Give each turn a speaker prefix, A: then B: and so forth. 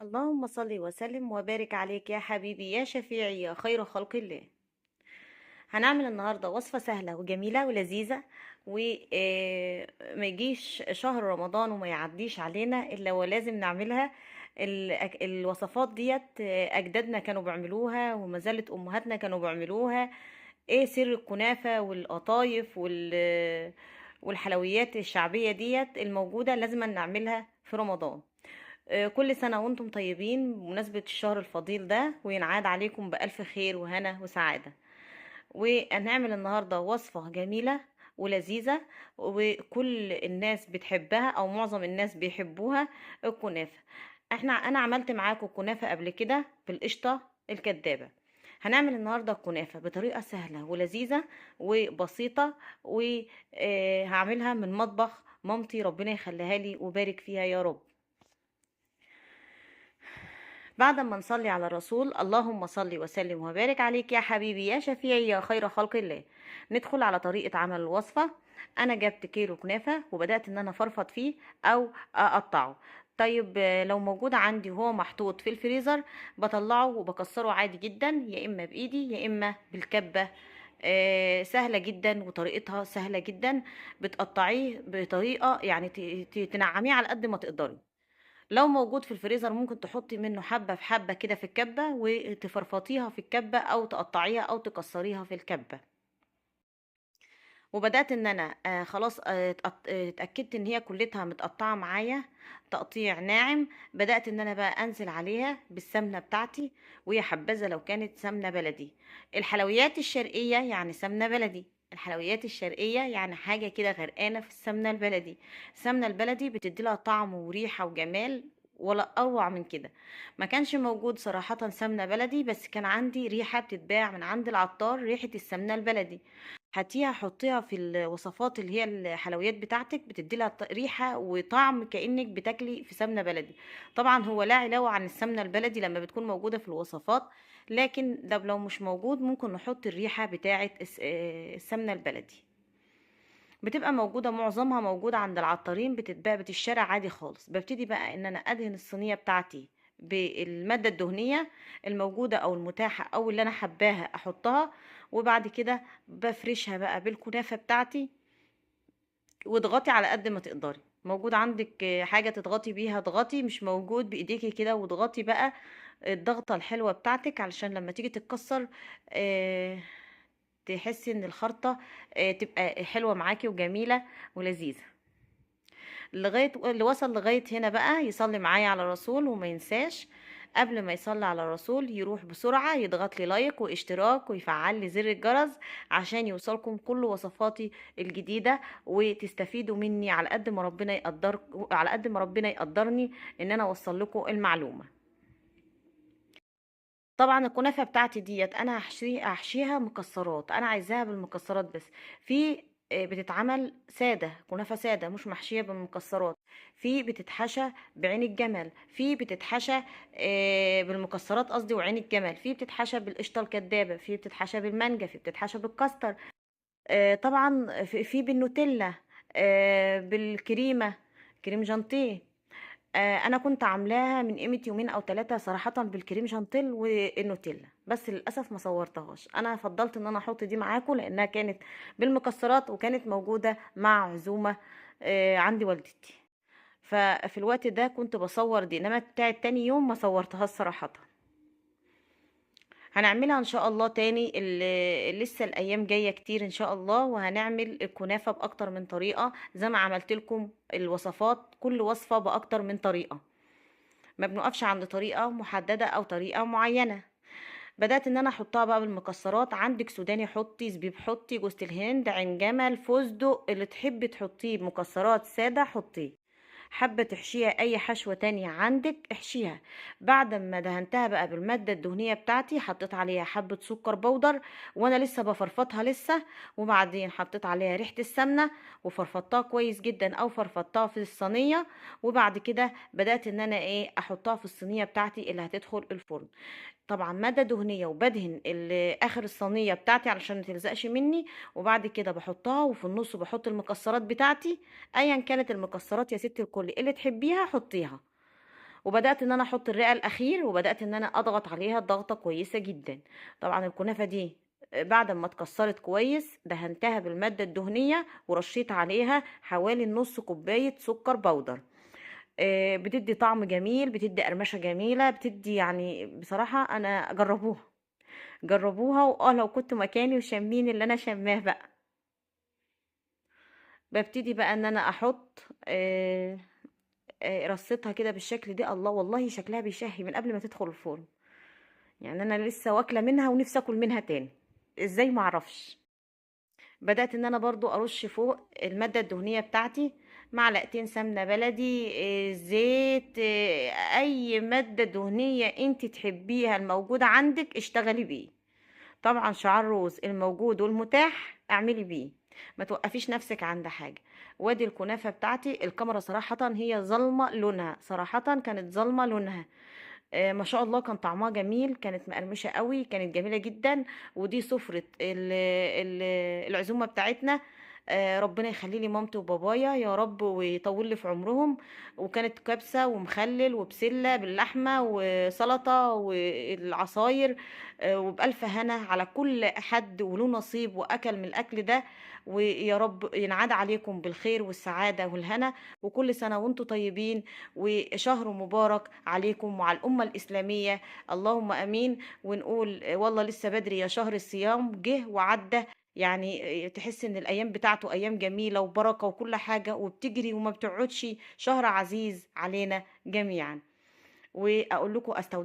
A: اللهم صل وسلم وبارك عليك يا حبيبي يا شفيعي يا خير خلق الله. هنعمل النهارده وصفة سهلة وجميلة ولذيذة، وما يجيش شهر رمضان وما يعديش علينا الا ولازم نعملها. الوصفات ديت اجدادنا كانوا بيعملوها وما زالت امهاتنا كانوا بيعملوها. ايه سر الكنافة والقطايف والحلويات الشعبية ديت الموجودة لازم نعملها في رمضان. كل سنة وانتم طيبين بمناسبة الشهر الفضيل ده، وينعاد عليكم بألف خير وهنا وسعادة. وهنعمل النهاردة وصفة جميلة ولذيذة، وكل الناس بتحبها أو معظم الناس بيحبوها، الكنافة. أنا عملت معاكم كنافة قبل كده بالقشطة الكدابة. هنعمل النهاردة الكنافة بطريقة سهلة ولذيذة وبسيطة، وهعملها من مطبخ مامتي، ربنا يخليها لي وبارك فيها يا رب. بعد ما نصلي على الرسول، اللهم صل وسلم وبارك عليك يا حبيبي يا شفيعي يا خير خلق الله، ندخل على طريقة عمل الوصفة. انا جبت كيلو كنافة وبدأت ان انا فرفض فيه او اقطعه. طيب لو موجود عندي وهو محطوط في الفريزر، بطلعه وبكسره عادي جدا، يا اما بايدي يا اما بالكبة. سهلة جدا وطريقتها سهلة جدا. بتقطعيه بطريقة يعني تنعميه على قد ما تقدري. لو موجود في الفريزر ممكن تحطي منه حبة في حبة كده في الكبة وتفرفطيها في الكبة او تقطعيها او تكسريها في الكبة. وبدأت ان انا خلاص اتأكدت ان هي كلتها متقطعة معايا تقطيع ناعم. بدأت ان انا بقى انزل عليها بالسمنة بتاعتي، ويا حبذا لو كانت سمنة بلدي. الحلويات الشرقية يعني سمنة بلدي. الحلويات الشرقية يعني حاجة كده غرقانة في السمنة البلدي. السمنة البلدي بتدي لها طعم وريحة وجمال ولا اروع من كده. ما كانش موجود صراحة سمنة بلدي، بس كان عندي ريحة بتتباع من عند العطار، ريحة السمنة البلدي. هاتيها حطيها في الوصفات اللي هي الحلويات بتاعتك، بتدي لها ريحه وطعم كانك بتاكلي في سمنه بلدي. طبعا هو لا علاوه عن السمنه البلدي لما بتكون موجوده في الوصفات، لكن ده لو مش موجود ممكن نحط الريحه بتاعه السمنه البلدي. بتبقى موجوده، معظمها موجوده عند العطارين، بتتباع بتشترى عادي خالص. ببتدي بقى ان انا ادهن الصينيه بتاعتي بالماده الدهنيه الموجوده او المتاحه او اللي انا حباها احطها. وبعد كده بفرشها بقى بالكنافه بتاعتي، واضغطي على قد ما تقدري. موجود عندك حاجه تضغطي بيها اضغطي، مش موجود بايديكي كده واضغطي بقى الضغطه الحلوه بتاعتك علشان لما تيجي تتكسر تحسي ان الخرطه تبقى حلوه معاكي وجميله ولذيذه. لغايه اللي وصل لغايه هنا بقى يصلي معايا على الرسول، وما ينساش قبل ما يصلي على الرسول يروح بسرعة يضغط لي لايك واشتراك ويفعل لي زر الجرس عشان يوصلكم كل وصفاتي الجديدة، وتستفيدوا مني على قد ما ربنا يقدر، على قد ما ربنا يقدرني ان انا اوصل لكم المعلومة. طبعا الكنافه بتاعتي ديت انا هحشيها مكسرات، انا عايزاها بالمكسرات بس. في بتتعمل ساده، كنافه ساده مش محشيه بالمكسرات. في بتتحشى بعين الجمل، في بتتحشى بالمكسرات قصدي وعين الجمل، في بتتحشى بالقشطه الكدابه، في بتتحشى بالمانجا، في بتتحشى بالكاستر. طبعا في بالنوتيلا، بالكريمه، كريم جانتيه. انا كنت عاملاها من قيمه يومين او ثلاثه صراحه بالكريم شانتيل والنوتيلا، بس للاسف ما صورتهاش. انا فضلت ان انا احط دي معاكم لانها كانت بالمكسرات وكانت موجوده مع عزومه عندي والدتي. ففي الوقت ده كنت بصور دي، انما بتاعت تاني يوم ما صورتهاش صراحه. هنعملها ان شاء الله تاني، لسه الايام جايه كتير ان شاء الله، وهنعمل الكنافه باكتر من طريقه زي ما عملت لكم الوصفات، كل وصفه باكتر من طريقه. ما بنقفش عند طريقة محددة او طريقة معينة. بدأت ان انا احطها بقى بالمكسرات. عندك سوداني حطي، زبيب حطي، جوز الهند، عين جمل، فستق، اللي تحبي تحطيه مكسرات سادة حطيه. حابة تحشيها اي حشوة تانية عندك احشيها. بعد ما دهنتها بقى بالمادة الدهنية بتاعتي حطيت عليها حبة سكر بودر، وانا لسه بفرفطها لسه. وبعدين حطيت عليها ريحة السمنة وفرفطتها كويس جدا او فرفطتها في الصينية. وبعد كده بدأت ان انا احطها في الصينية بتاعتي اللي هتدخل الفرن. طبعا مادة دهنية، وبدهن اخر الصينية بتاعتي علشان ما تلزقش مني. وبعد كده بحطها وفي النص بحط المكسرات بتاعتي، ايا كانت المكسرات يا ست الكل اللي تحبيها حطيها. وبدأت ان انا احط الرقة الاخير، وبدأت ان انا اضغط عليها ضغطة كويسة جدا. طبعا الكنافة دي بعد ما اتكسرت كويس دهنتها بالمادة الدهنية، ورشيت عليها حوالي نص كوباية سكر بودر. بتدي طعم جميل، بتدي قرمشة جميلة، بتدي يعني بصراحة انا جربوها. جربوها، لو كنت مكاني وشامين اللي انا شماه بقى. ببتدي بقى ان انا احط رصيتها كده بالشكل ده. الله، والله شكلها بيشهي من قبل ما تدخل الفرن. يعني انا لسه واكله منها ونفسي اكل منها تاني. ازاي؟ معرفش. بدأت ان انا برضو ارش فوق المادة الدهنية بتاعتي معلقتين سمنة بلدي، زيت، اي مادة دهنية انت تحبيها الموجودة عندك اشتغلي بيه. طبعا شعار روز الموجود والمتاح اعملي بيه، ما توقفيش نفسك عند حاجة. وادي الكنافة بتاعتي، الكاميرا صراحة هي ظلمة لونها، صراحة كانت ظلمة لونها. ما شاء الله كان طعمها جميل، كانت مقرمشة قوي، كانت جميلة جدا. ودي سفرة العزومة بتاعتنا. ربنا يخلي لي مامتي وبابايا يا رب ويطول لي في عمرهم. وكانت كبسة ومخلل وبسلة باللحمة وسلطة والعصاير. وبألف هنا على كل حد وله نصيب وأكل من الأكل ده. ويا رب ينعاد عليكم بالخير والسعادة والهنا. وكل سنة وانتم طيبين، وشهر مبارك عليكم وعلى الأمة الإسلامية. اللهم أمين. ونقول والله لسه بدري، يا شهر الصيام جه وعدى. يعني تحس ان الايام بتاعته ايام جميلة وبركة وكل حاجة، وبتجري وما بتقعدش. شهر عزيز علينا جميعا. واقول لكم استودع